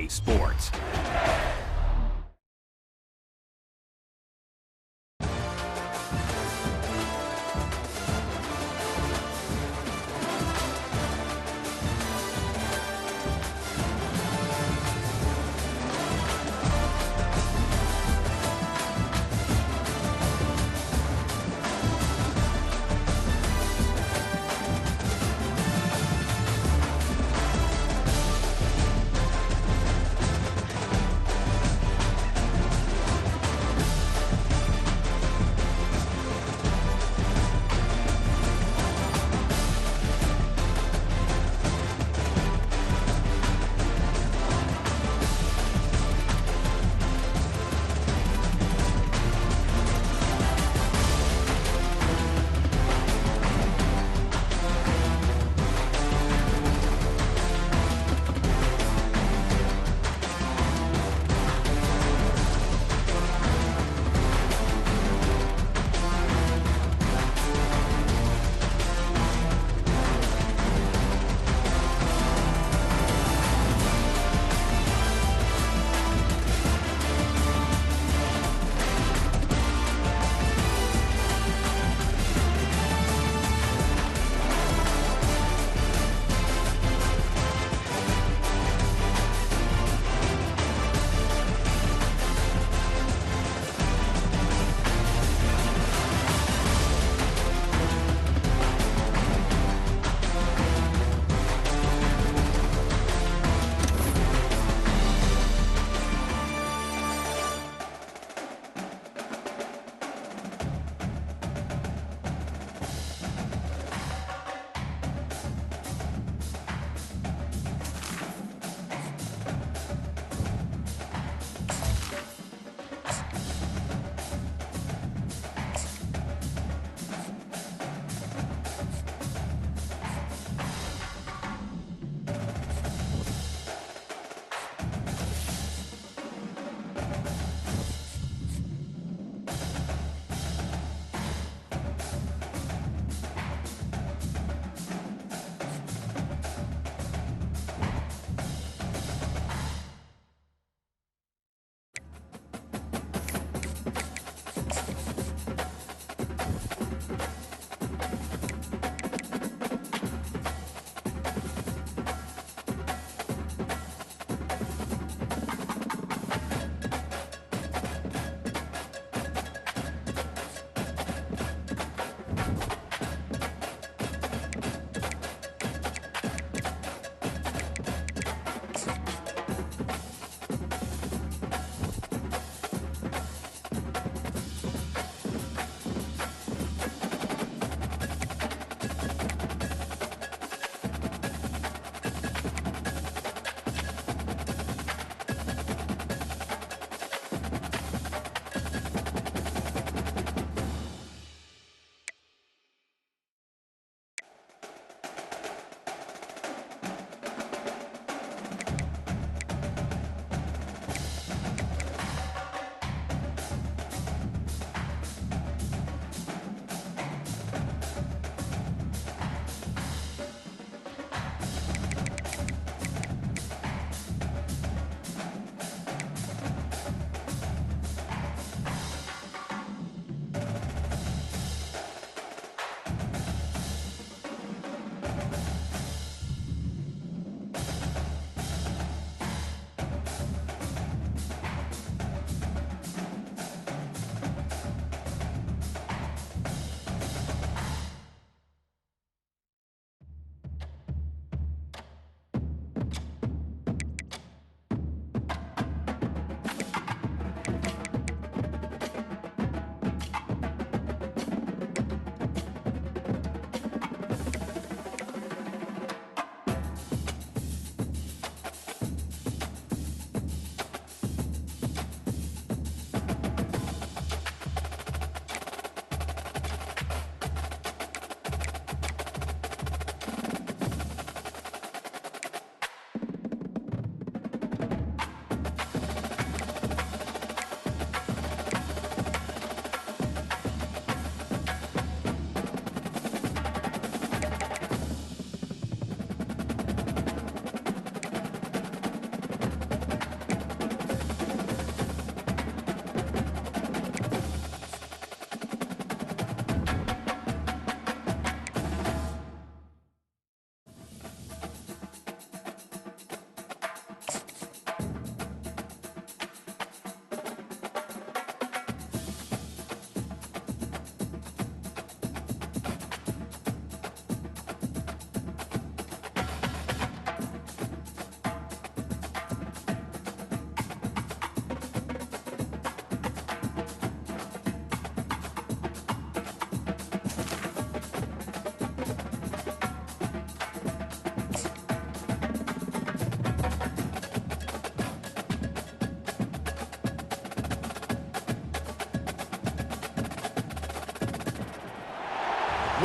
Sports.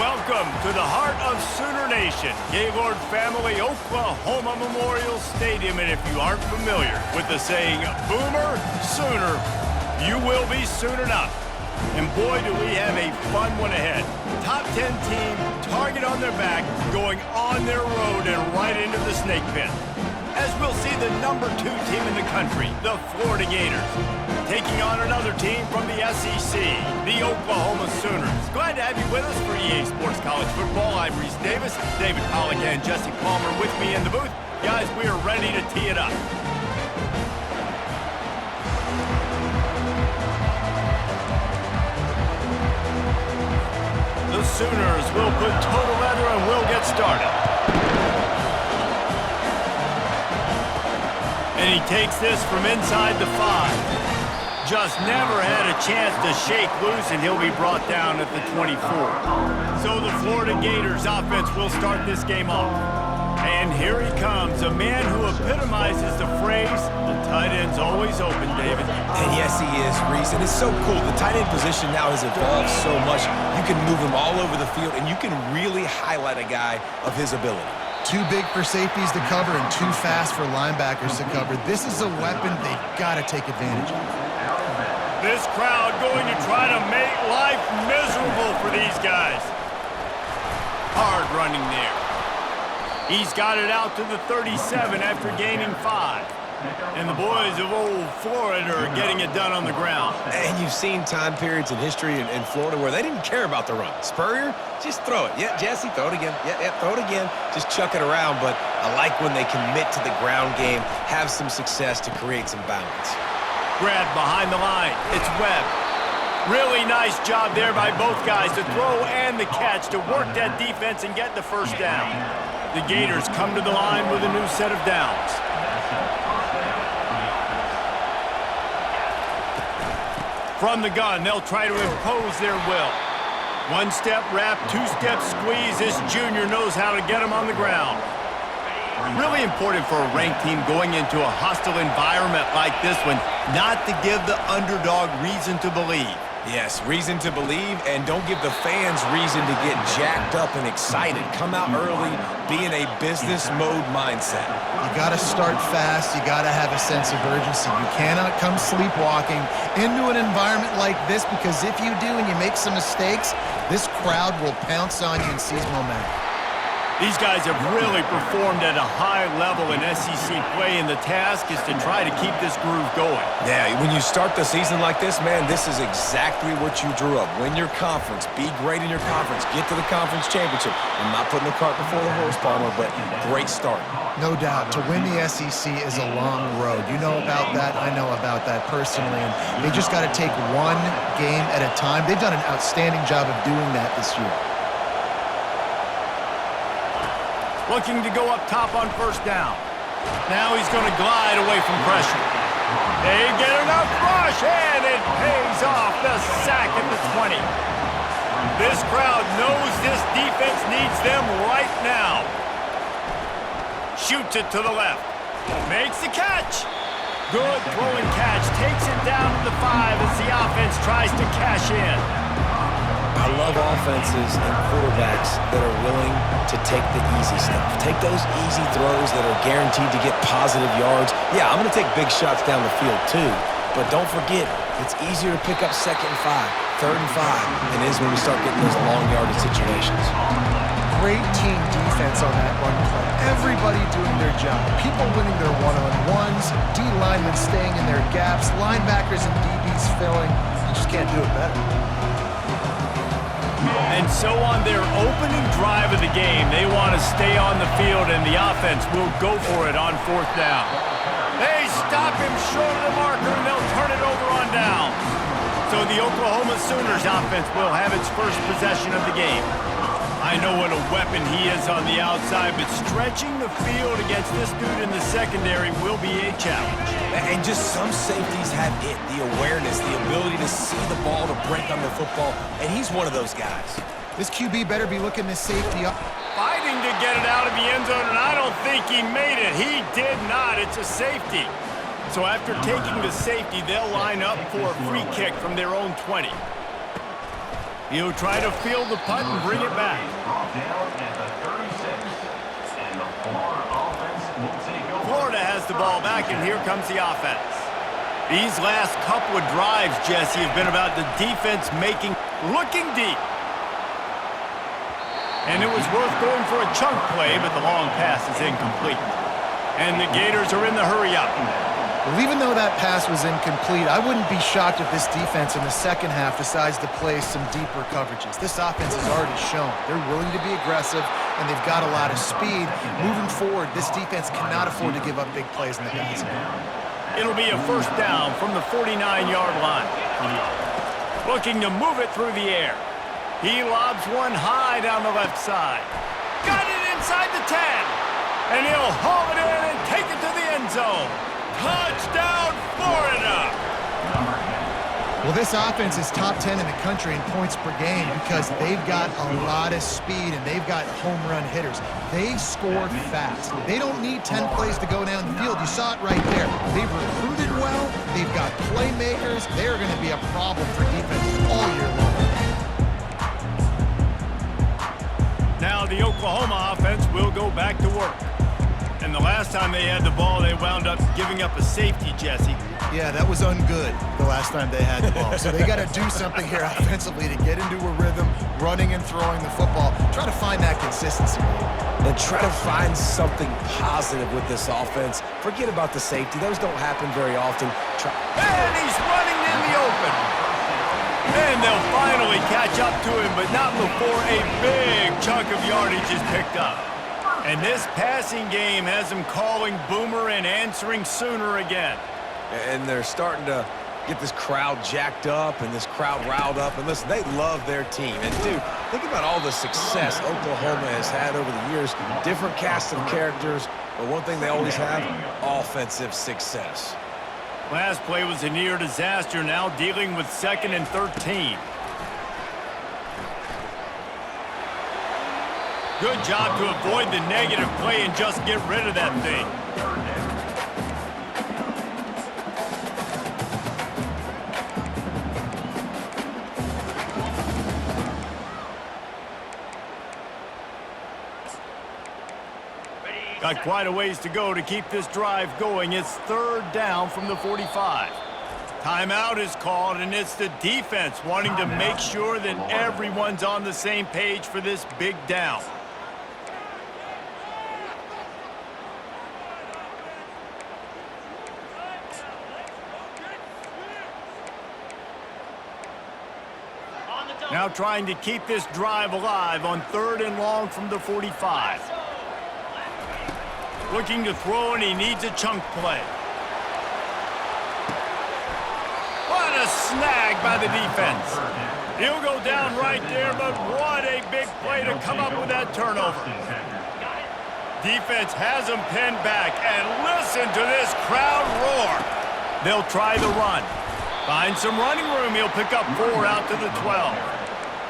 Welcome to the heart of Sooner Nation, Gaylord Family Oklahoma Memorial Stadium. And if you aren't familiar with the saying, Boomer Sooner, you will be soon enough. And boy, do we have a fun one ahead. Top 10 team, target on their back, going on their road and right into the snake pit. As we'll see the number 2 team in the country, the Florida Gators, taking on another team from the SEC, the Oklahoma Sooners. Glad to have you with us for EA Sports College Football. I'm Reese Davis, David Pollack and Jesse Palmer with me in the booth. Guys, we are ready to tee it up. The Sooners will put total leather and we'll get started. And he takes this from inside the 5. Just never had a chance to shake loose, and he'll be brought down at the 24. So the Florida Gators offense will start this game off. And here he comes, a man who epitomizes the phrase, the tight end's always open, David. And yes, he is, Reese. And it's so cool. The tight end position now has evolved so much. You can move him all over the field, and you can really highlight a guy of his ability. Too big for safeties to cover and too fast for linebackers to cover. This is a weapon they've got to take advantage of. This crowd going to try to make life miserable for these guys. Hard running there. He's got it out to the 37 after gaining 5. And the boys of old Florida are getting it done on the ground. And you've seen time periods in history in Florida where they didn't care about the run. Spurrier, just throw it. Yeah, Jesse, throw it again. Yeah, throw it again. Just chuck it around. But I like when they commit to the ground game, have some success to create some balance. Grab behind the line. It's Webb. Really nice job there by both guys to throw and the catch to work that defense and get the first down. The Gators come to the line with a new set of downs. From the gun, they'll try to impose their will. One-step wrap, two-step squeeze. This junior knows how to get him on the ground. Really important for a ranked team going into a hostile environment like this one, not to give the underdog reason to believe. Yes, reason to believe, and don't give the fans reason to get jacked up and excited. Come out early, be in a business mode mindset. You got to start fast. You got to have a sense of urgency. You cannot come sleepwalking into an environment like this, because if you do and you make some mistakes, this crowd will pounce on you and seize momentum. These guys have really performed at a high level in SEC play, and the task is to try to keep this groove going. Yeah, when you start the season like this, man, this is exactly what you drew up. Win your conference, be great in your conference, get to the conference championship. I'm not putting the cart before the horse, Palmer, but great start. No doubt. To win the SEC is a long road. You know about that. I know about that personally. And they just got to take one game at a time. They've done an outstanding job of doing that this year. Looking to go up top on first down. Now he's going to glide away from pressure. They get enough rush, and it pays off the sack at the 20. This crowd knows this defense needs them right now. Shoots it to the left. Makes the catch. Good throw and catch. Takes it down to the 5 as the offense tries to cash in. I love offenses and quarterbacks that are willing to take the easy stuff. Take those easy throws that are guaranteed to get positive yards. Yeah, I'm going to take big shots down the field too, but don't forget, it's easier to pick up 2nd and 5, 3rd and 5 than it is when we start getting those long yardage situations. Great team defense on that run play. Everybody doing their job. People winning their one-on-ones, D linemen staying in their gaps, linebackers and DBs filling. You just can't do it better. And so on their opening drive of the game, they want to stay on the field, and the offense will go for it on 4th down. They stop him short of the marker, and they'll turn it over on downs. So the Oklahoma Sooners offense will have its first possession of the game. I know what a weapon he is on the outside, but stretching the field against this dude in the secondary will be a challenge. And just some safeties have it, the awareness, the ability to see the ball, to break on the football, and he's one of those guys. This QB better be looking this safety up. Fighting to get it out of the end zone, and I don't think he made it. He did not. It's a safety. So after taking the safety, they'll line up for a free kick from their own 20. He'll try to field the punt and bring it back. Florida has the ball back, and here comes the offense. These last couple of drives, Jesse, have been about the defense looking deep. And it was worth going for a chunk play, but the long pass is incomplete. And the Gators are in the hurry-up. Well, even though that pass was incomplete, I wouldn't be shocked if this defense in the second half decides to play some deeper coverages. This offense has already shown they're willing to be aggressive, and they've got a lot of speed. Moving forward, this defense cannot afford to give up big plays in the passing game. It'll be a first down from the 49-yard line. Looking to move it through the air. He lobs one high down the left side. Got it inside the 10. And he'll haul it in and take it to the end zone. Touchdown, Florida! Well, this offense is top 10 in the country in points per game because they've got a lot of speed and they've got home run hitters. They score fast. They don't need 10 plays to go down the field. You saw it right there. They've recruited well. They've got playmakers. They're going to be a problem for defenses all year long. Now the Oklahoma offense will go back to work. And the last time they had the ball, they wound up giving up a safety, Jesse. Yeah, that was ungood the last time they had the ball. So they got to do something here offensively to get into a rhythm, running and throwing the football. Try to find that consistency. And try to find something positive with this offense. Forget about the safety. Those don't happen very often. And he's running in the open. And they'll finally catch up to him, but not before a big chunk of yardage is picked up. And this passing game has him calling Boomer and answering Sooner again. And they're starting to get this crowd jacked up and this crowd riled up. And listen, they love their team. And, dude, think about all the success Oklahoma has had over the years. Different cast of characters, but one thing they always have, offensive success. Last play was a near disaster, now dealing with 2nd and 13. Good job to avoid the negative play and just get rid of that thing. Got quite a ways to go to keep this drive going. It's 3rd down from the 45. Timeout is called, and it's the defense wanting to make sure that everyone's on the same page for this big down. Now trying to keep this drive alive on 3rd and long from the 45. Looking to throw, and he needs a chunk play. What a snag by the defense. He'll go down right there, but what a big play to come up with that turnover. Defense has him pinned back, and listen to this crowd roar. They'll try the run. Find some running room. He'll pick up 4 out to the 12.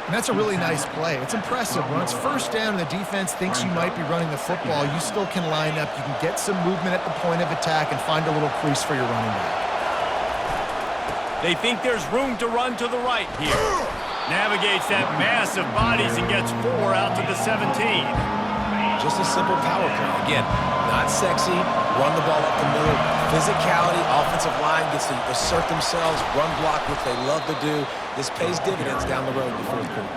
And that's a really nice play. It's impressive. When it's 1st down and the defense thinks you might be running the football, you still can line up. You can get some movement at the point of attack and find a little crease for your running back. They think there's room to run to the right here. Navigates that mass of bodies and gets 4 out to the 17. Just a simple power play. Again, not sexy, run the ball up the middle. Physicality, offensive line gets to assert themselves, run block, which they love to do. This pays dividends down the road in the 4th quarter.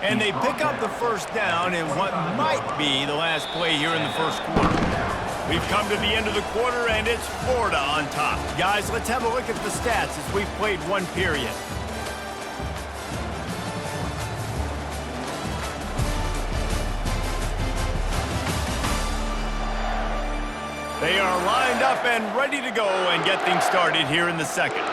And they pick up the 1st down in what might be the last play here in the 1st quarter. We've come to the end of the quarter, and it's Florida on top. Guys, let's have a look at the stats as we've played 1 period. They are lined up and ready to go and get things started here in the 2nd.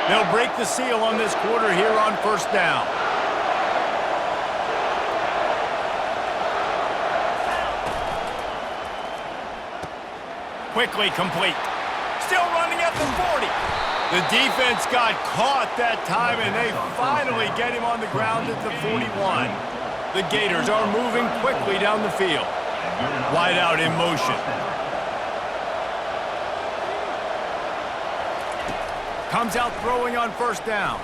They'll break the seal on this quarter here on 1st down. Quickly complete. Still running at the 40. The defense got caught that time, and they finally get him on the ground at the 41. The Gators are moving quickly down the field. Wide out in motion. Comes out throwing on first down.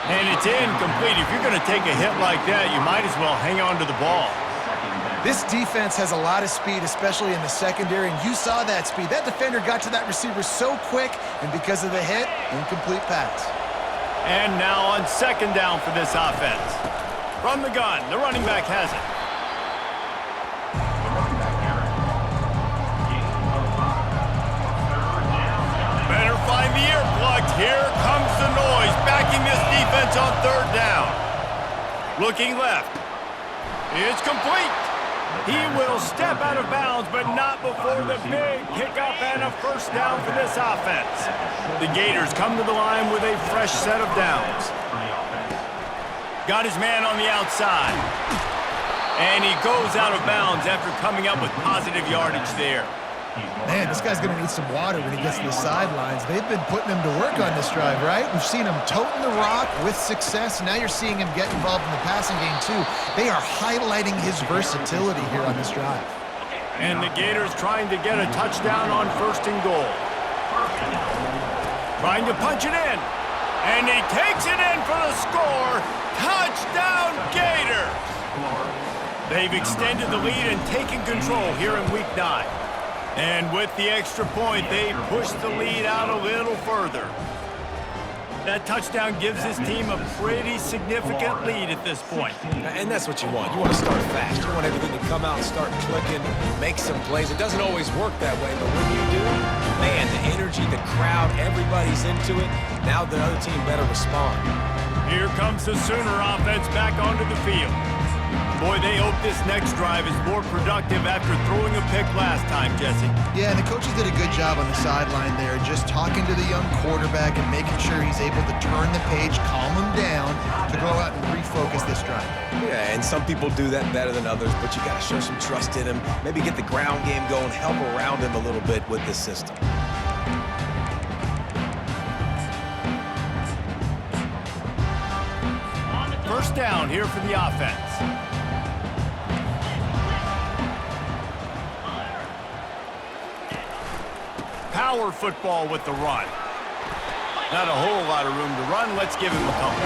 And it's incomplete. If you're going to take a hit like that, you might as well hang on to the ball. This defense has a lot of speed, especially in the secondary, and you saw that speed. That defender got to that receiver so quick, and because of the hit, incomplete pass. And now on second down for this offense. From the gun, the running back has it. Better find the earplugs. Here comes the noise, backing this defense on third down. Looking left. It's complete. He will step out of bounds, but not before the big pickup and a first down for this offense. The Gators come to the line with a fresh set of downs. Got his man on the outside. And he goes out of bounds after coming up with positive yardage there. Man, this guy's going to need some water when he gets to the sidelines. They've been putting him to work on this drive, right? We've seen him toting the rock with success. Now you're seeing him get involved in the passing game, too. They are highlighting his versatility here on this drive. And the Gators trying to get a touchdown on first and goal. Trying to punch it in. And he takes it in for the score. Touchdown, Gators! They've extended the lead and taken control here in Week 9. And with the extra point, they push the lead out a little further. That touchdown gives his team a pretty significant lead at this point. And that's what you want. You want to start fast. You want everything to come out and start clicking, make some plays. It doesn't always work that way, but when you do, man, the energy, the crowd, everybody's into it. Now the other team better respond. Here comes the Sooner offense back onto the field. Boy, they hope this next drive is more productive after throwing a pick last time, Jesse. Yeah, and the coaches did a good job on the sideline there, just talking to the young quarterback and making sure he's able to turn the page, calm him down, to go out and refocus this drive. Yeah, and some people do that better than others, but you got to show some trust in him, maybe get the ground game going, help around him a little bit with the system. First down here for the offense. Power football with the run. Not a whole lot of room to run. Let's give him a couple.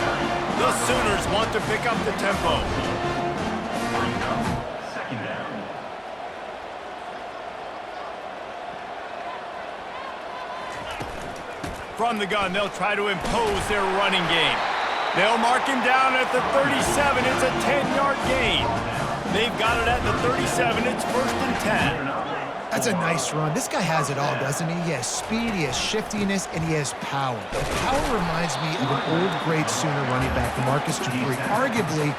The Sooners want to pick up the tempo. From the gun, they'll try to impose their running game. They'll mark him down at the 37. It's a 10-yard gain. They've got it at the 37. It's first and 10. That's a nice run. This guy has it all, doesn't he? He has speed, he has shiftiness, and he has power. The power reminds me of an old great Sooner running back, Marcus Dupree. Arguably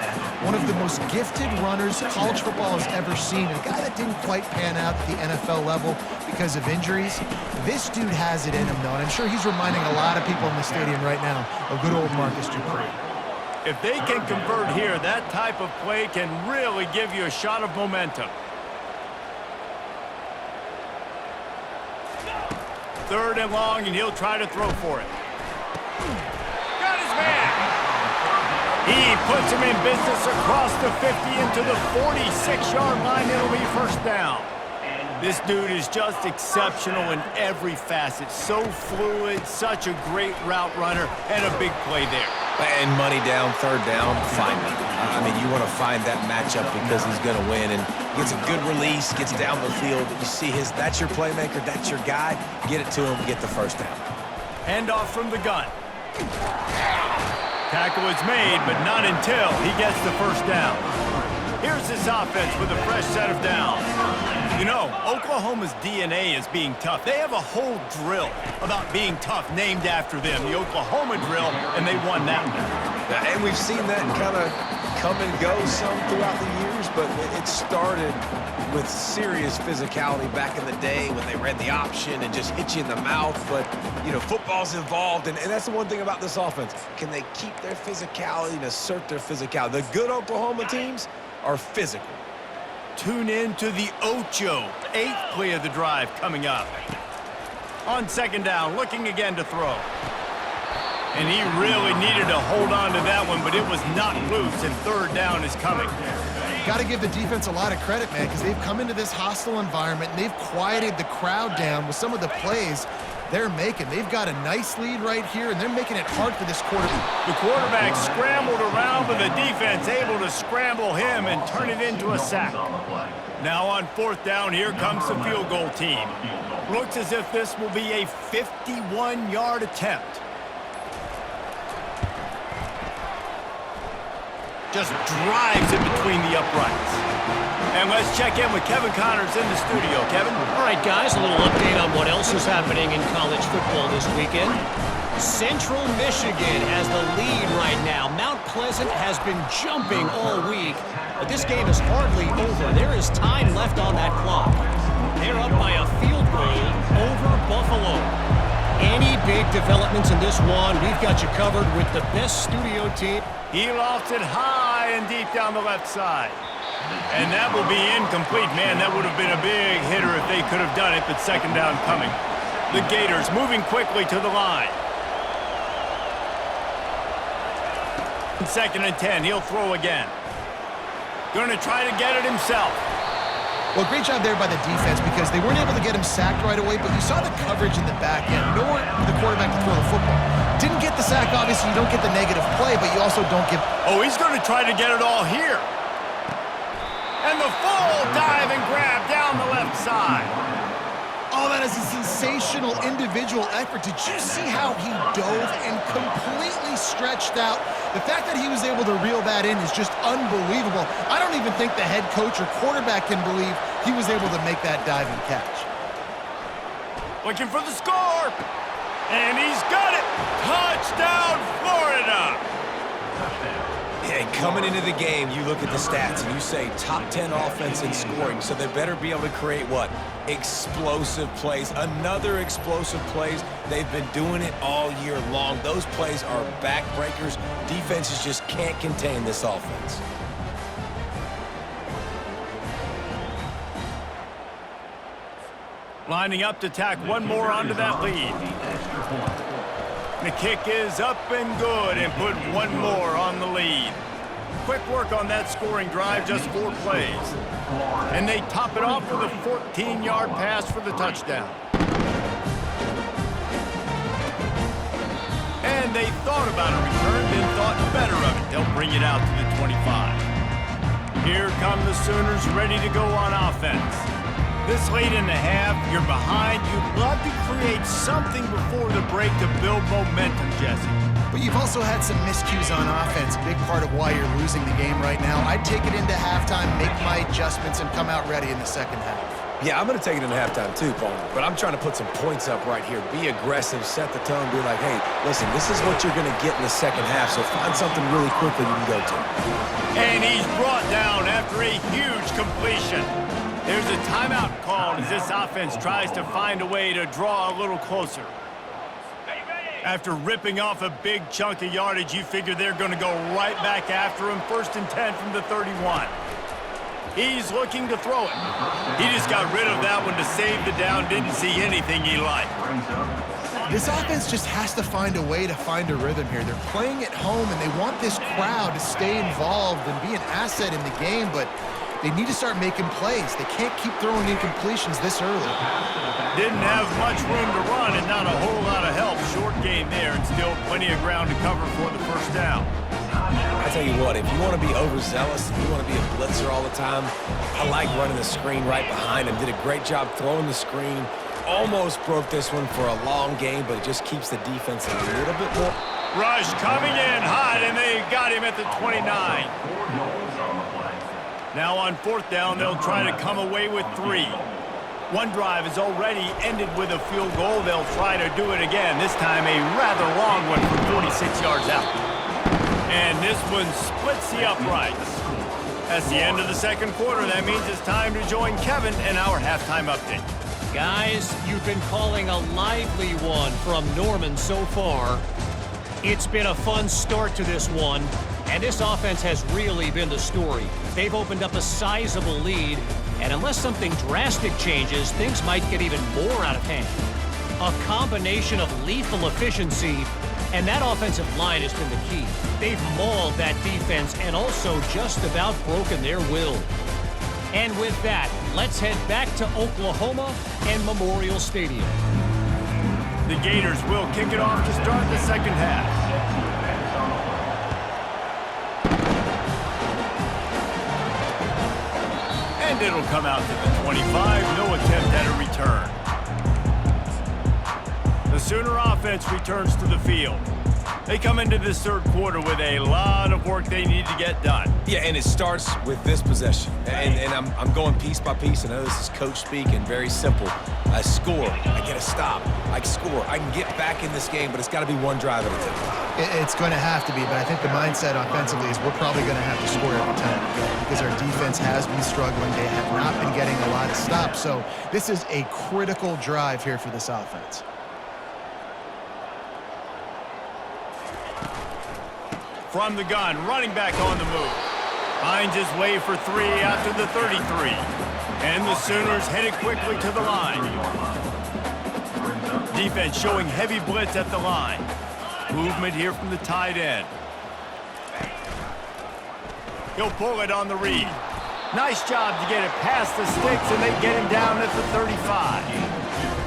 one of the most gifted runners college football has ever seen. A guy that didn't quite pan out at the NFL level because of injuries. This dude has it in him, though, and I'm sure he's reminding a lot of people in the stadium right now of good old Marcus Dupree. If they can convert here, that type of play can really give you a shot of momentum. Third and long, and he'll try to throw for it. Got his man. He puts him in business across the 50 into the 46-yard line. It'll be first down. This dude is just exceptional in every facet. So fluid, such a great route runner, and a big play there. And money down, third down, find him. I mean, you want to find that matchup because he's going to win. And gets a good release, gets down the field. You see that's your playmaker, that's your guy. Get it to him, get the first down. Handoff from the gun. Tackle is made, but not until he gets the first down. Here's this offense with a fresh set of downs. You know, Oklahoma's DNA is being tough. They have a whole drill about being tough named after them, the Oklahoma drill, and they won that one. And we've seen that kind of come and go some throughout the years, but it started with serious physicality back in the day when they ran the option and just hit you in the mouth. But, you know, football's involved, and that's the one thing about this offense. Can they keep their physicality and assert their physicality? The good Oklahoma teams are physical. Tune in to the Ocho, 8th play of the drive coming up. On second down, looking again to throw. And he really needed to hold on to that one, but it was knocked loose, and third down is coming. got to give the defense a lot of credit, man, because they've come into this hostile environment and they've quieted the crowd down with some of the plays they're making. They've got a nice lead right here, and they're making it hard for this quarterback. The quarterback scrambled around, but the defense able to scramble him and turn it into a sack. Now on 4th down, here comes the field goal team. Looks as if this will be a 51-yard attempt. Just drives in between the uprights. And let's check in with Kevin Connors in the studio. Kevin? All right, guys, a little update on what else is happening in college football this weekend. Central Michigan has the lead right now. Mount Pleasant has been jumping all week, but this game is hardly over. There is time left on that clock. They're up by a field goal over Buffalo. Any big developments in this one, we've got you covered with the best studio team. He lofts it high and deep down the left side. And that will be incomplete. Man, that would have been a big hitter if they could have done it, but 2nd down coming. The Gators moving quickly to the line. 2nd and 10, he'll throw again. Going to try to get it himself. Well, great job there by the defense because they weren't able to get him sacked right away, but you saw the coverage in the back end. Nowhere for the quarterback to throw the football. Didn't get the sack, obviously. You don't get the negative play, but you also don't give... Oh, he's going to try to get it all here. And the full dive and grab down the left side. Oh, that is a sensational individual effort. Did you see how he dove and completely stretched out? The fact that he was able to reel that in is just unbelievable. I don't even think the head coach or quarterback can believe he was able to make that dive and catch. Looking for the score. And he's got it. Touchdown, Florida. And coming into the game, you look at the stats and you say top 10 offense in scoring, so they better be able to create what? Explosive plays. Another explosive plays. They've been doing it all year long. Those plays are backbreakers. Defenses just can't contain this offense. Lining up to tack one more onto that lead. The kick is up and good and put one more on the lead. Quick work on that scoring drive, just 4 plays. And they top it off with a 14-yard pass for the touchdown. And they thought about a return, then thought better of it. They'll bring it out to the 25. Here come the Sooners ready to go on offense. This late in the half, you're behind. You'd love to create something before the break to build momentum, Jesse. But you've also had some miscues on offense, a big part of why you're losing the game right now. I'd take it into halftime, make my adjustments, and come out ready in the 2nd half. Yeah, I'm going to take it in halftime too, Paul. But I'm trying to put some points up right here. Be aggressive, set the tone, be like, hey, listen, this is what you're going to get in the 2nd half, so find something really quickly you can go to. And he's brought down after a huge completion. There's a timeout called as this offense tries to find a way to draw a little closer. After ripping off a big chunk of yardage, you figure they're going to go right back after him. 1st and 10 from the 31. He's looking to throw it. He just got rid of that one to save the down. Didn't see anything he liked. This offense just has to find a way to find a rhythm here. They're playing at home, and they want this crowd to stay involved and be an asset in the game, but they need to start making plays. They can't keep throwing incompletions this early. Didn't have much room to run and not a whole lot of help. Short game there and still plenty of ground to cover for the 1st down. I tell you what, if you want to be overzealous, if you want to be a blitzer all the time, I like running the screen right behind him. Did a great job throwing the screen. Almost broke this one for a long game, but it just keeps the defense a little bit more. Rush coming in hot, and they got him at the 29. Now on 4th down, they'll try to come away with 3. One drive is already ended with a field goal. They'll try to do it again, this time a rather long one from 46 yards out. And this one splits the uprights. That's the end of the 2nd quarter. That means it's time to join Kevin in our halftime update. Guys, you've been calling a lively one from Norman so far. It's been a fun start to this one, and this offense has really been the story. They've opened up a sizable lead, and unless something drastic changes, things might get even more out of hand. A combination of lethal efficiency And that offensive line has been the key. They've mauled that defense and also just about broken their will. And with that, let's head back to Oklahoma and Memorial Stadium. The Gators will kick it off to start the second half. And it'll come out to the 25. No attempt at a return. The Sooner offense returns to the field. They come into this third quarter with a lot of work they need to get done. Yeah, and it starts with this possession. And I'm going piece by piece. I know this is coach speak and very simple. I score. I get a stop. I score. I can get back in this game, but it's got to be one drive at a time. It's going to have to be, but I think the mindset offensively is we're probably going to have to score every time we go because our defense has been struggling. They have not been getting a lot of stops. So this is a critical drive here for this offense. From the gun, running back on the move. Finds his way for 3 out to the 33. And the Sooners headed quickly to the line. Defense showing heavy blitz at the line. Movement here from the tight end. He'll pull it on the read. Nice job to get it past the sticks, and they get him down at the 35.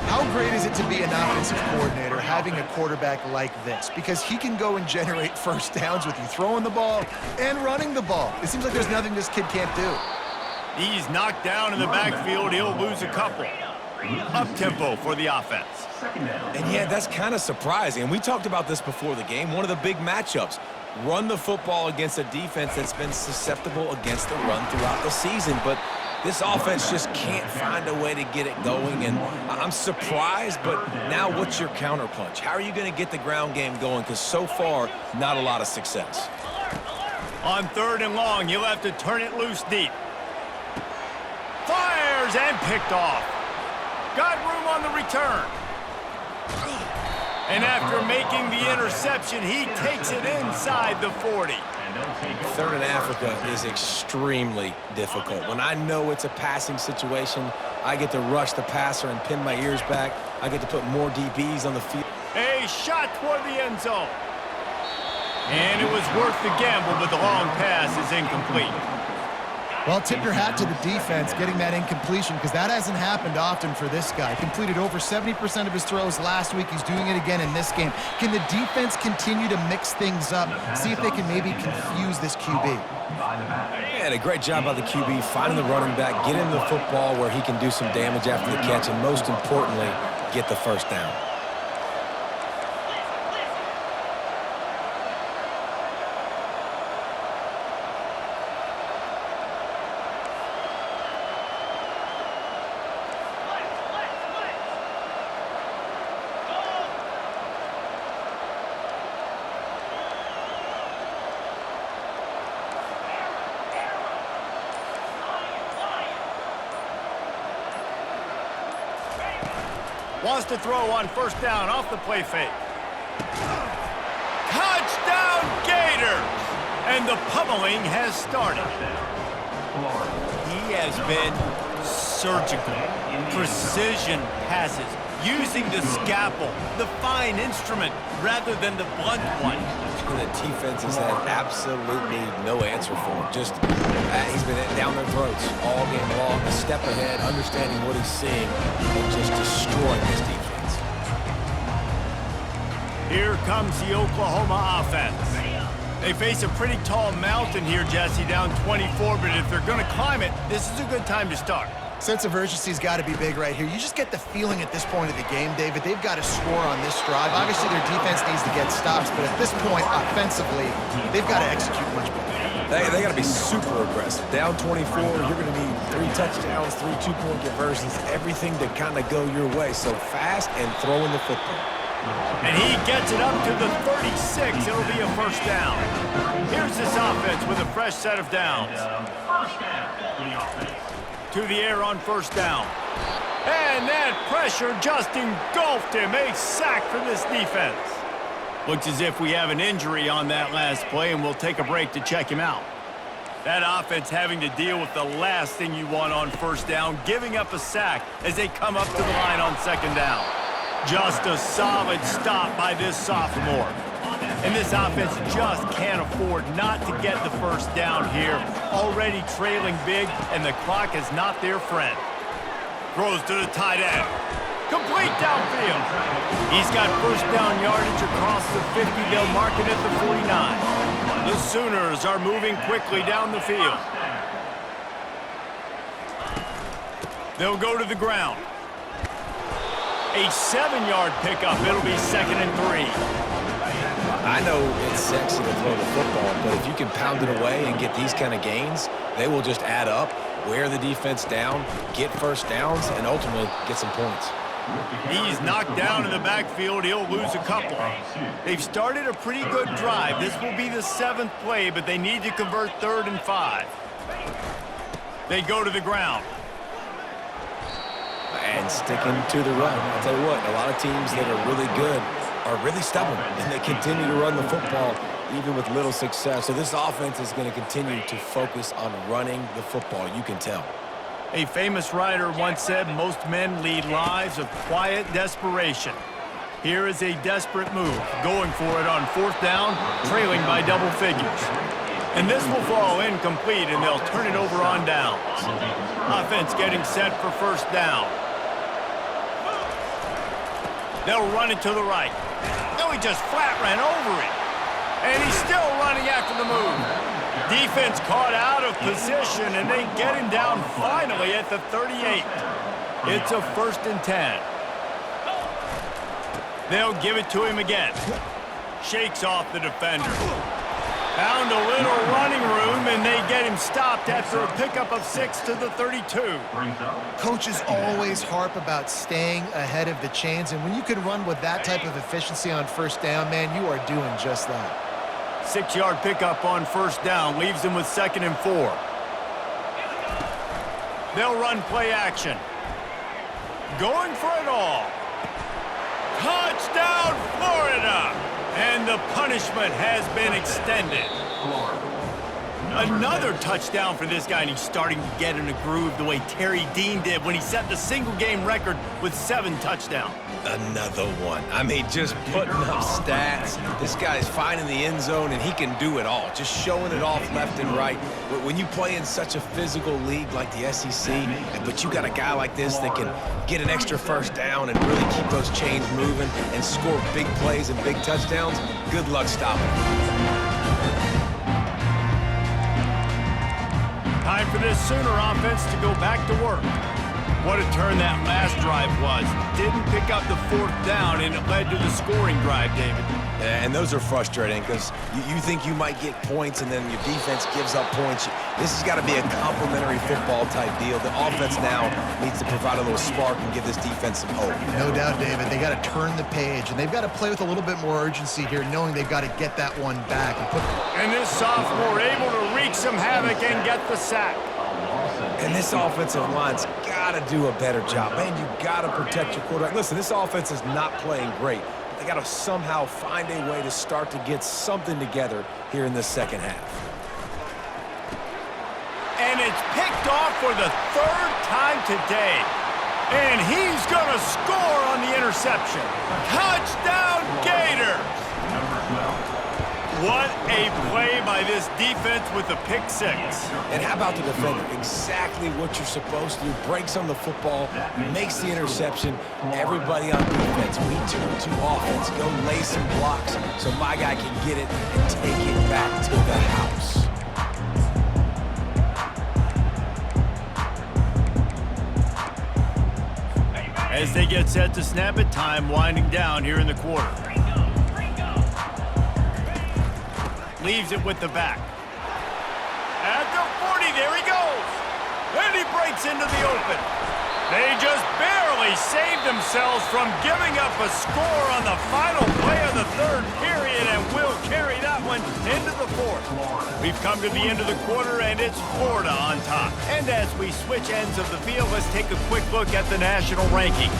How great is it to be an offensive coordinator having a quarterback like this? Because he can go and generate first downs with you throwing the ball and running the ball. It seems like there's nothing this kid can't do. He's knocked down in the backfield. He'll lose a couple. Up-tempo for the offense. And yeah, that's kind of surprising. And we talked about this before the game. One of the big matchups. Run the football against a defense that's been susceptible against the run throughout the season. But this offense just can't find a way to get it going. And I'm surprised, but now what's your counterpunch? How are you going to get the ground game going? Because so far, not a lot of success. On 3rd and long, you'll have to turn it loose deep. Fires and picked off. Got room on the return. And after making the interception, he takes it inside the 40. 3rd and Africa is extremely difficult. When I know it's a passing situation, I get to rush the passer and pin my ears back. I get to put more DBs on the field. A shot toward the end zone. And it was worth the gamble, but the long pass is incomplete. Well, tip your hat to the defense getting that incompletion because that hasn't happened often for this guy. Completed over 70% of his throws last week. He's doing it again in this game. Can the defense continue to mix things up? See if they can maybe confuse this QB. Yeah, a great job by the QB, finding the running back, get him the football where he can do some damage after the catch, and most importantly, get the first down. Wants to throw on 1st down off the play fake. Touchdown Gators! And the pummeling has started. He has been surgical. Precision passes. Using the scalpel, the fine instrument, rather than the blunt one. The defense has had absolutely no answer for him. Just, he's been down their throats all game long, a step ahead, understanding what he's seeing, and just destroying his defense. Here comes the Oklahoma offense. They face a pretty tall mountain here, Jesse, down 24, but if they're going to climb it, this is a good time to start. Sense of urgency's got to be big right here. You just get the feeling at this point of the game, David, they've got to score on this drive. Obviously, their defense needs to get stops, but at this point, offensively, they've got to execute much better. They got to be super aggressive. Down 24, you're going to need 3 touchdowns, 3 two-point conversions, everything to kind of go your way. So fast and throwing the football. And he gets it up to the 36. It'll be a 1st down. Here's this offense with a fresh set of downs. To the air on 1st down. And that pressure just engulfed him. A sack for this defense. Looks as if we have an injury on that last play, and we'll take a break to check him out. That offense having to deal with the last thing you want on 1st down, giving up a sack as they come up to the line on 2nd down. Just a solid stop by this sophomore. And this offense just can't afford not to get the first down here. Already trailing big, and the clock is not their friend. Throws to the tight end. Complete downfield. He's got first down yardage across the 50. They'll mark it at the 49. The Sooners are moving quickly down the field. They'll go to the ground. A 7-yard pickup. It'll be 2nd and 3. I know it's sexy to throw the football, but if you can pound it away and get these kind of gains, they will just add up, wear the defense down, get first downs, and ultimately get some points. He's knocked down in the backfield. He'll lose a couple. They've started a pretty good drive. This will be the 7th play, but they need to convert 3rd and 5. They go to the ground. And sticking to the run. I'll tell you what, a lot of teams that are really good are really stubborn, and they continue to run the football even with little success. So this offense is going to continue to focus on running the football, you can tell. A famous writer once said, most men lead lives of quiet desperation. Here is a desperate move, going for it on 4th down, trailing by double figures. And this will fall incomplete, and they'll turn it over on downs. Offense getting set for first down. They'll run it to the right. No, he just flat ran over it. And he's still running after the move. Defense caught out of position, and they get him down finally at the 38. It's a 1st and 10. They'll give it to him again. Shakes off the defender. Found a little running room, and they get him stopped after a pickup of 6 to the 32. Coaches always harp about staying ahead of the chains, and when you can run with that type of efficiency on first down, man, you are doing just that. 6-yard pickup on first down leaves them with 2nd and 4. They'll run play action. Going for it all. Touchdown, Florida! And the punishment has been extended. Another touchdown for this guy, and he's starting to get in a groove the way Terry Dean did when he set the single-game record with 7 touchdowns. Another one. I mean, just putting up stats. This guy's finding the end zone, and he can do it all. Just showing it off left and right. When you play in such a physical league like the SEC, but you got a guy like this that can get an extra first down and really keep those chains moving and score big plays and big touchdowns, good luck stopping him. Time for this Sooner offense to go back to work. What a turn that last drive was. Didn't pick up the 4th down, and it led to the scoring drive, David. And those are frustrating because you think you might get points, and then your defense gives up points. This has got to be a complementary football type deal. The offense now needs to provide a little spark and give this defense some hope. No doubt, David. They got to turn the page, and they've got to play with a little bit more urgency here, knowing they've got to get that one back. And this sophomore able to wreak some havoc and get the sack. And this offensive line's got to do a better job. Man, you got to protect your quarterback. Listen, this offense is not playing great. They got to somehow find a way to start to get something together here in the second half. And it's picked off for the 3rd time today. And he's going to score on the interception. Touchdown, Gators! What a play by this defense with the pick 6. And how about the defender? Exactly what you're supposed to do. Breaks on the football, makes the interception. Everybody on defense, we turn to offense. Go lay some blocks so my guy can get it and take it back to the house. As they get set to snap it, time winding down here in the quarter. Leaves it with the back. At the 40, there he goes. And he breaks into the open. They just barely saved themselves from giving up a score on the final play of the 3rd period, and will carry that one into the 4th. We've come to the end of the quarter, and it's Florida on top. And as we switch ends of the field, let's take a quick look at the national rankings.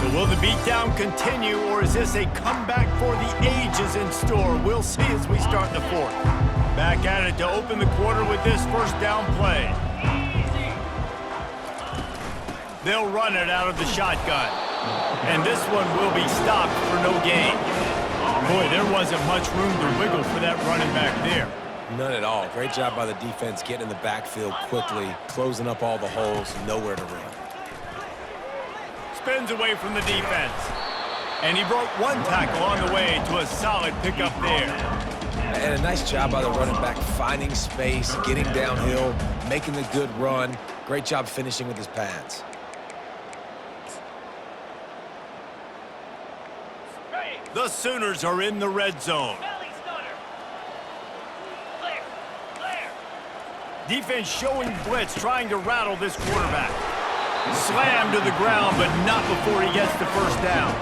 So will the beatdown continue, or is this a comeback for the ages in store? We'll see as we start the 4th. Back at it to open the quarter with this first down play. They'll run it out of the shotgun. And this one will be stopped for no gain. Boy, there wasn't much room to wiggle for that running back there. None at all. Great job by the defense getting in the backfield quickly, closing up all the holes, nowhere to run. Spins away from the defense. And he broke one tackle on the way to a solid pickup there. And a nice job by the running back, finding space, getting downhill, making the good run. Great job finishing with his pads. The Sooners are in the red zone. Defense showing blitz, trying to rattle this quarterback. Slammed to the ground, but not before he gets the first down.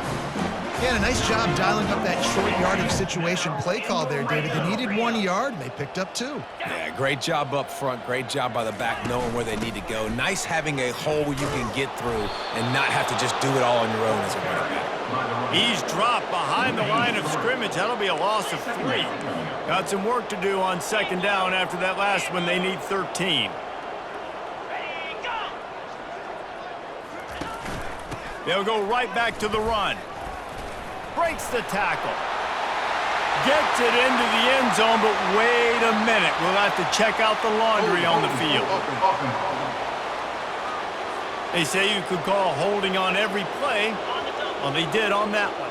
Yeah, a nice job dialing up that short yardage situation play call there, David. They needed 1 yard, and they picked up 2. Yeah, great job up front. Great job by the back knowing where they need to go. Nice having a hole you can get through and not have to just do it all on your own as a running back. He's dropped behind the line of scrimmage. That'll be a loss of 3. Got some work to do on second down after that last one. They need 13. They'll go right back to the run. Breaks the tackle. Gets it into the end zone, but wait a minute. We'll have to check out the laundry on the field. They say you could call holding on every play. Well, they did on that one.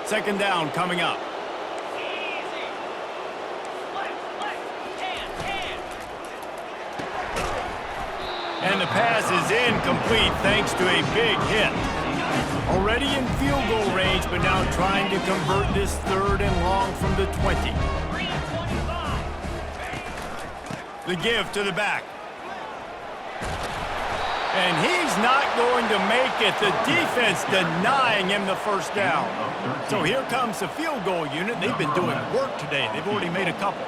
Second down coming up. And the pass is incomplete thanks to a big hit. Already in field goal range, but now trying to convert this 3rd and long from the 20. The give to the back. And he's not going to make it. The defense denying him the first down. So here comes the field goal unit. They've been doing work today. They've already made a couple.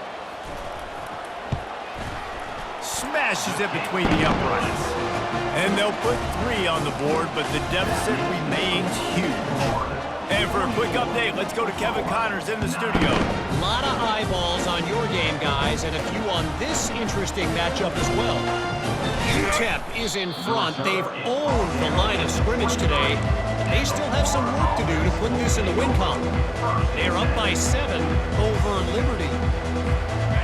Smashes it between the uprights. And they'll put 3 on the board, but the deficit remains huge. And for a quick update, let's go to Kevin Connors in the studio. A lot of eyeballs on your game, guys, and a few on this interesting matchup as well. UTEP is in front. They've owned the line of scrimmage today. They still have some work to do to put this in the win column. They're up by 7 over Liberty.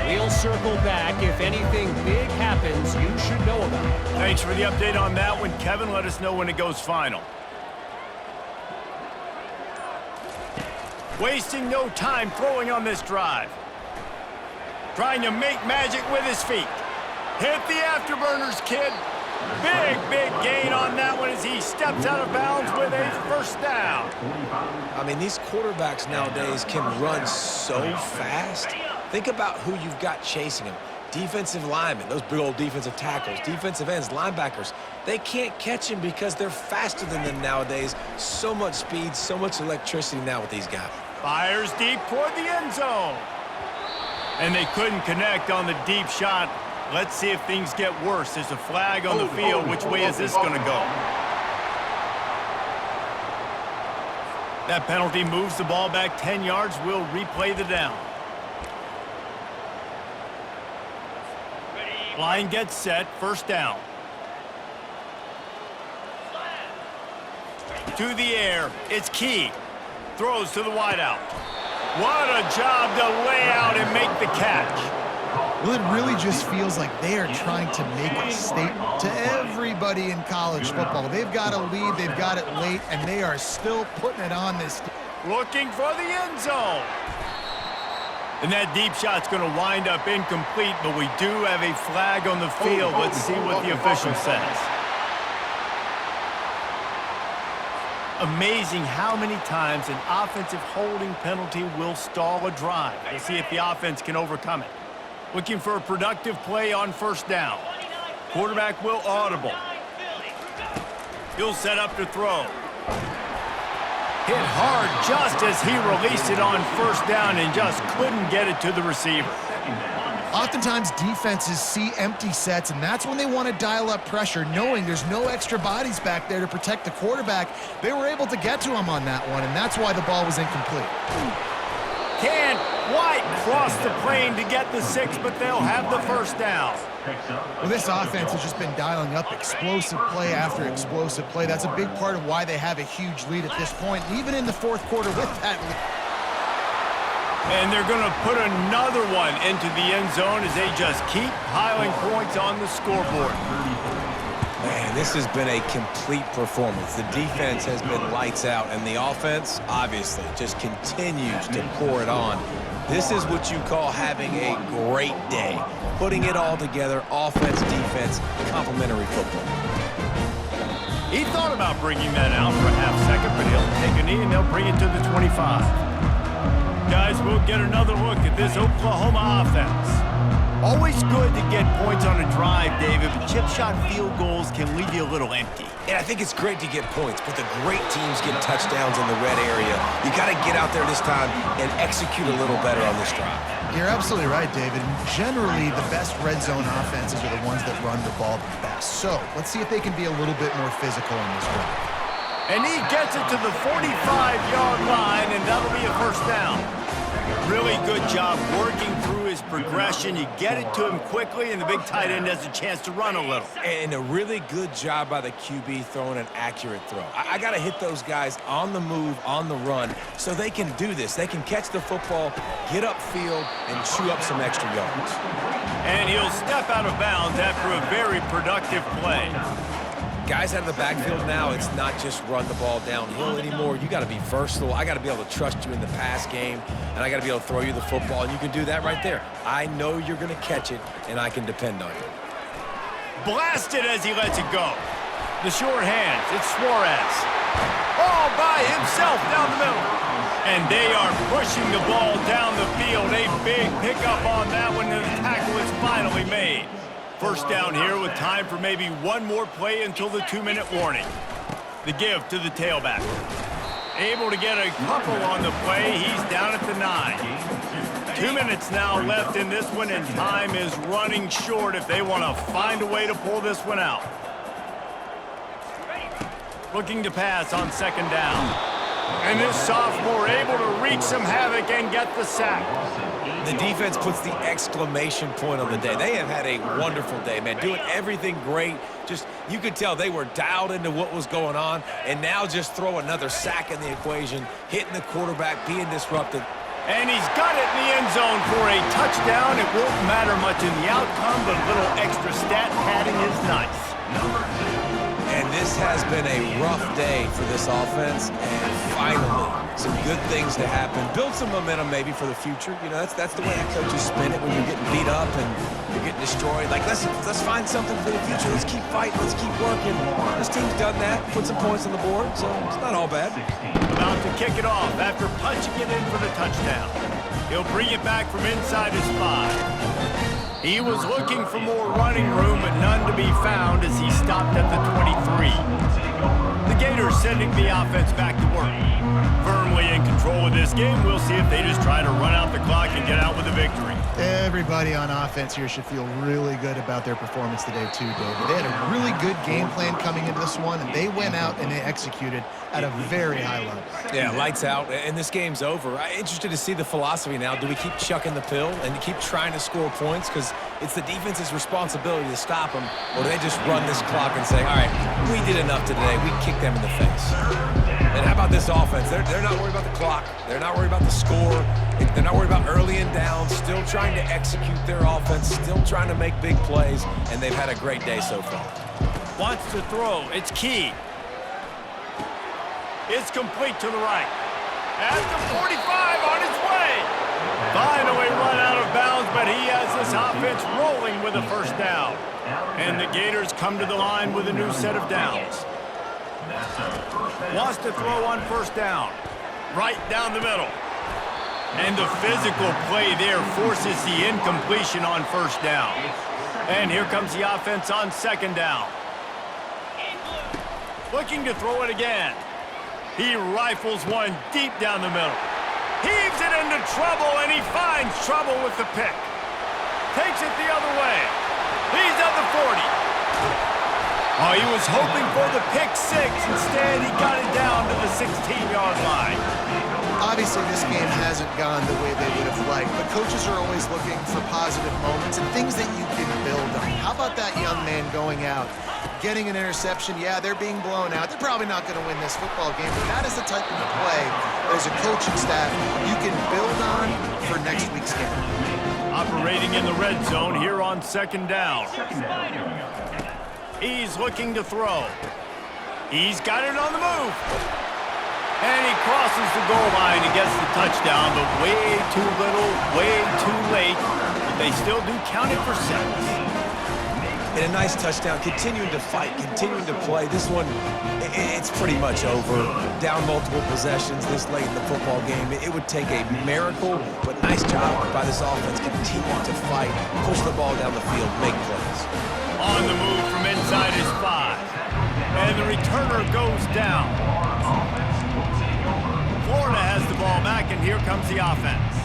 We'll circle back. If anything big happens, you should know about it. Thanks for the update on that one, Kevin. Let us know when it goes final. Wasting no time throwing on this drive. Trying to make magic with his feet. Hit the afterburners, kid. Big gain on that one as he steps out of bounds with a first down. I mean, these quarterbacks nowadays can run so fast. Think about who you've got chasing them. Defensive linemen, those big old defensive tackles, defensive ends, linebackers. They can't catch him because they're faster than them nowadays. So much speed, so much electricity now with these guys. Fires deep toward the end zone. And they couldn't connect on the deep shot. Let's see if things get worse. There's a flag on the field. Which way is this going to go? That penalty moves the ball back 10 yards. We'll replay the down. Line gets set. First down. To the air. It's Key. Throws to the wideout. What a job to lay out and make the catch. Well, it really just feels like they are trying to make a statement to everybody in college football. They've got a lead, they've got it late, and they are still putting it on this. Looking for the end zone. And that deep shot's going to wind up incomplete, but we do have a flag on the field. Let's see what the official says. Amazing how many times an offensive holding penalty will stall a drive. We'll see if the offense can overcome it. Looking for a productive play on first down. Quarterback will audible. He'll set up to throw. Hit hard just as he released it on first down and just couldn't get it to the receiver. Oftentimes, defenses see empty sets, and that's when they want to dial up pressure, knowing there's no extra bodies back there to protect the quarterback. They were able to get to him on that one, and that's why the ball was incomplete. Can't quite cross the plane to get the 6, but they'll have the first down. Well, this offense has just been dialing up explosive play after explosive play. That's a big part of why they have a huge lead at this point, even in the fourth quarter with that lead. And they're going to put another one into the end zone as they just keep piling points on the scoreboard. Man, this has been a complete performance. The defense has been lights out, and the offense, obviously, just continues to pour it on. This is what you call having a great day. Putting it all together, offense, defense, complementary football. He thought about bringing that out for a half second, but he'll take a knee and they'll bring it to the 25. Guys, we'll get another look at this Oklahoma offense. Always good to get points on a drive, David, but chip shot field goals can leave you a little empty. And I think it's great to get points, but the great teams get touchdowns in the red area. You got to get out there this time and execute a little better on this drive. You're absolutely right, David. Generally, the best red zone offenses are the ones that run the ball the best. So let's see if they can be a little bit more physical in this one. And he gets it to the 45-yard line, and that'll be a first down. Really good job working through his progression. You get it to him quickly, and the big tight end has a chance to run a little. And a really good job by the QB throwing an accurate throw. I got to hit those guys on the move, on the run, so they can do this. They can catch the football, get upfield, and chew up some extra yards. And he'll step out of bounds after a very productive play. Guys out of the backfield now, it's not just run the ball downhill anymore. You got to be versatile. I got to be able to trust you in the pass game, and I got to be able to throw you the football, and you can do that right there. I know you're going to catch it, and I can depend on you. Blasted as he lets it go. The short hands, it's Suarez. All by himself down the middle. And they are pushing the ball down the field. A big pickup on that one, and the tackle is finally made. First down here with time for maybe one more play until the 2-minute warning. The give to the tailback. Able to get a couple on the play. He's down at the 9. 2 minutes now left in this one, and time is running short if they want to find a way to pull this one out. Looking to pass on second down. And this sophomore able to wreak some havoc and get the sack. The defense puts the exclamation point on the day. They have had a wonderful day, man, doing everything great. Just, you could tell they were dialed into what was going on, and now just throw another sack in the equation, hitting the quarterback, being disruptive. And he's got it in the end zone for a touchdown. It won't matter much in the outcome, but a little extra stat padding is nice. And this has been a rough day for this offense, and finally, some good things to happen. Build some momentum maybe for the future. You know, that's the way the coaches spin it when you're getting beat up and you're getting destroyed. Like, let's find something for the future. Let's keep fighting. Let's keep working. This team's done that, put some points on the board, so it's not all bad. About to kick it off after punching it in for the touchdown. He'll bring it back from inside his 5. He was looking for more running room, but none to be found as he stopped at the 23. The Gators sending the offense back to work. Firmly in control of this game, we'll see if they just try to run out the clock and get out with a victory. Everybody on offense here should feel really good about their performance today too, David. They had a really good game plan coming into this one, and they went out and they executed at a very high level. Yeah, lights out, and this game's over. I'm interested to see the philosophy now. Do we keep chucking the pill and keep trying to score points? Because it's the defense's responsibility to stop them, or do they just run this clock and say, all right, we did enough today. We kicked them in the face. And how about this offense? They're not worried about the clock. They're not worried about the score. They're not worried about early and down. Still trying to execute their offense. Still trying to make big plays. And they've had a great day so far. Wants to throw. It's Key. It's complete to the right. At the 45 on its way. Finally run out of bounds, but he has this offense rolling with a first down. And the Gators come to the line with a new set of downs. Wants to throw on first down. Right down the middle. And the physical play there forces the incompletion on first down. And here comes the offense on second down. Looking to throw it again. He rifles one deep down the middle. Heaves it into trouble, and he finds trouble with the pick. Takes it the other way. He's at the 40. Oh, he was hoping for the pick 6. Instead, he got it down to the 16-yard line. Obviously, this game hasn't gone the way they would have liked, but coaches are always looking for positive moments and things that you can build on. How about that young man going out, getting an interception? Yeah, they're being blown out. They're probably not going to win this football game, but that is the type of play as a coaching staff you can build on for next week's game. Operating in the red zone here on second down. He's looking to throw. He's got it on the move. And he crosses the goal line and gets the touchdown, but way too little, way too late. But they still do count it for 6. And a nice touchdown, continuing to fight, continuing to play. This one, it's pretty much over. Down multiple possessions this late in the football game. It would take a miracle, but nice job by this offense continuing to fight, push the ball down the field, make plays. On the move from inside his 5. And the returner goes down. Florida has the ball back, and here comes the offense.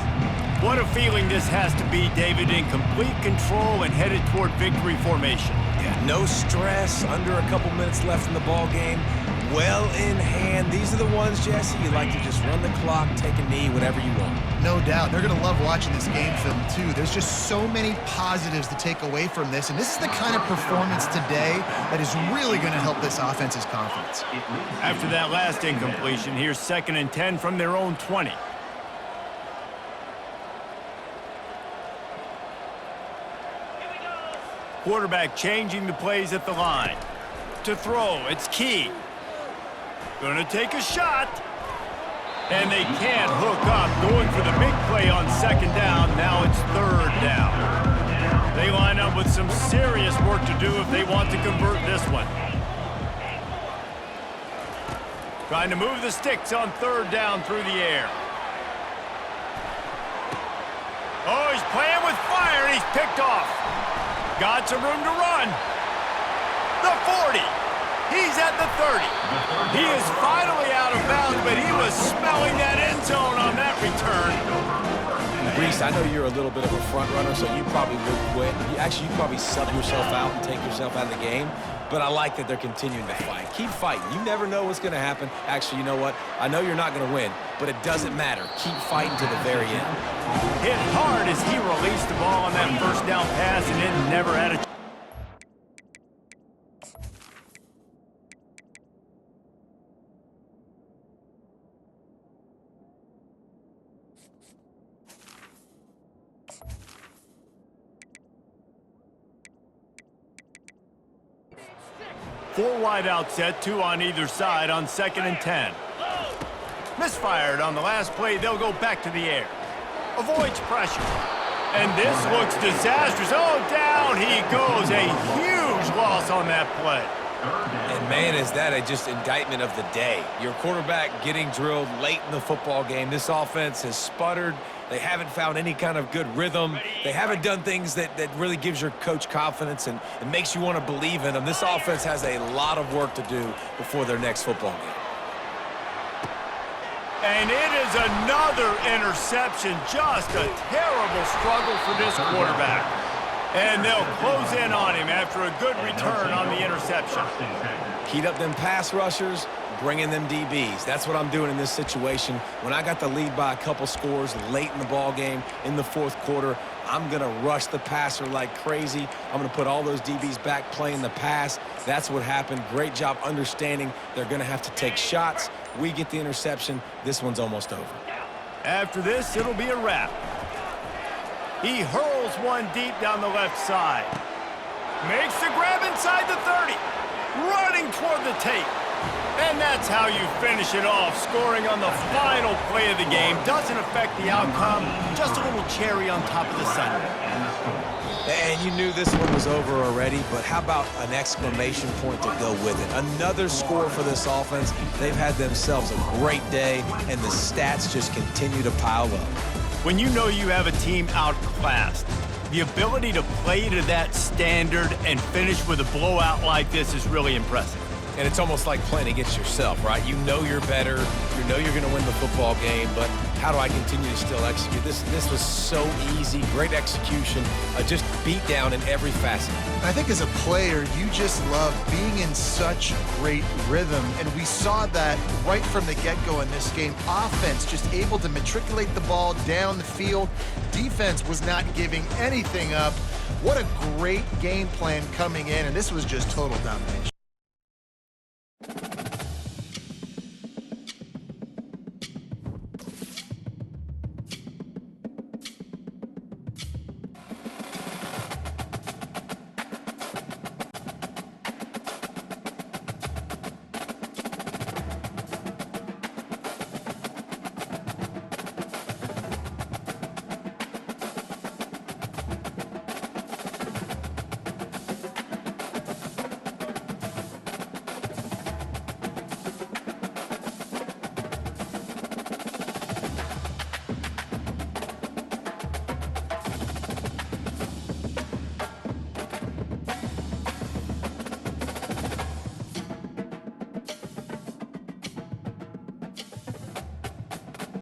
What a feeling this has to be, David, in complete control and headed toward victory formation. Yeah, no stress, under a couple minutes left in the ball game. Well in hand. These are the ones, Jesse, you like to just run the clock, take a knee, whatever you want. No doubt. They're going to love watching this game film, too. There's just so many positives to take away from this, and this is the kind of performance today that is really going to help this offense's confidence. After that last incompletion, here's 2nd and 10 from their own 20. Quarterback changing the plays at the line. To throw, it's key. Gonna take a shot. And they can't hook up. Going for the big play on 2nd down. Now it's 3rd down. They line up with some serious work to do if they want to convert this one. Trying to move the sticks on 3rd down through the air. Oh, he's playing with fire, and he's picked off. Got some room to run. The 40. He's at the 30. He is finally out of bounds, but he was smelling that end zone on that return. Reese, I know you're a little bit of a front runner, so you probably would quit. You'd probably sub yourself out and take yourself out of the game. But I like that they're continuing to fight. Keep fighting. You never know what's going to happen. Actually, you know what? I know you're not going to win, but it doesn't matter. Keep fighting to the very end. Hit hard as he released the ball on that 1st down pass and then never had a chance. Four wide out set, 2 on either side on 2nd and 10. Misfired on the last play. They'll go back to the air. Avoids pressure. And this looks disastrous. Oh, down he goes. A huge loss on that play. And, man, is that just indictment of the day. Your quarterback getting drilled late in the football game. This offense has sputtered. They haven't found any kind of good rhythm. They haven't done things that really gives your coach confidence and makes you want to believe in them. This offense has a lot of work to do before their next football game. And it is another interception. Just a terrible struggle for this quarterback. And they'll close in on him after a good return on the interception. Heat up them pass rushers, bring in them DBs. That's what I'm doing in this situation. When I got the lead by a couple scores late in the ball game in the 4th quarter, I'm going to rush the passer like crazy. I'm going to put all those DBs back playing the pass. That's what happened. Great job understanding they're going to have to take shots. We get the interception. This one's almost over. After this, it'll be a wrap. He hurls one deep down the left side. Makes the grab inside the 30. Running toward the tape. And that's how you finish it off. Scoring on the final play of the game. Doesn't affect the outcome. Just a little cherry on top of the sundae. And you knew this one was over already, but how about an exclamation point to go with it? Another score for this offense. They've had themselves a great day, and the stats just continue to pile up. When you know you have a team outclassed, the ability to play to that standard and finish with a blowout like this is really impressive. And it's almost like playing against yourself, right? You know you're better. You know you're going to win the football game, but how do I continue to still execute? This was so easy, great execution, just beat down in every facet. I think as a player, you just love being in such great rhythm, and we saw that right from the get-go in this game. Offense just able to matriculate the ball down the field. Defense was not giving anything up. What a great game plan coming in, and this was just total domination.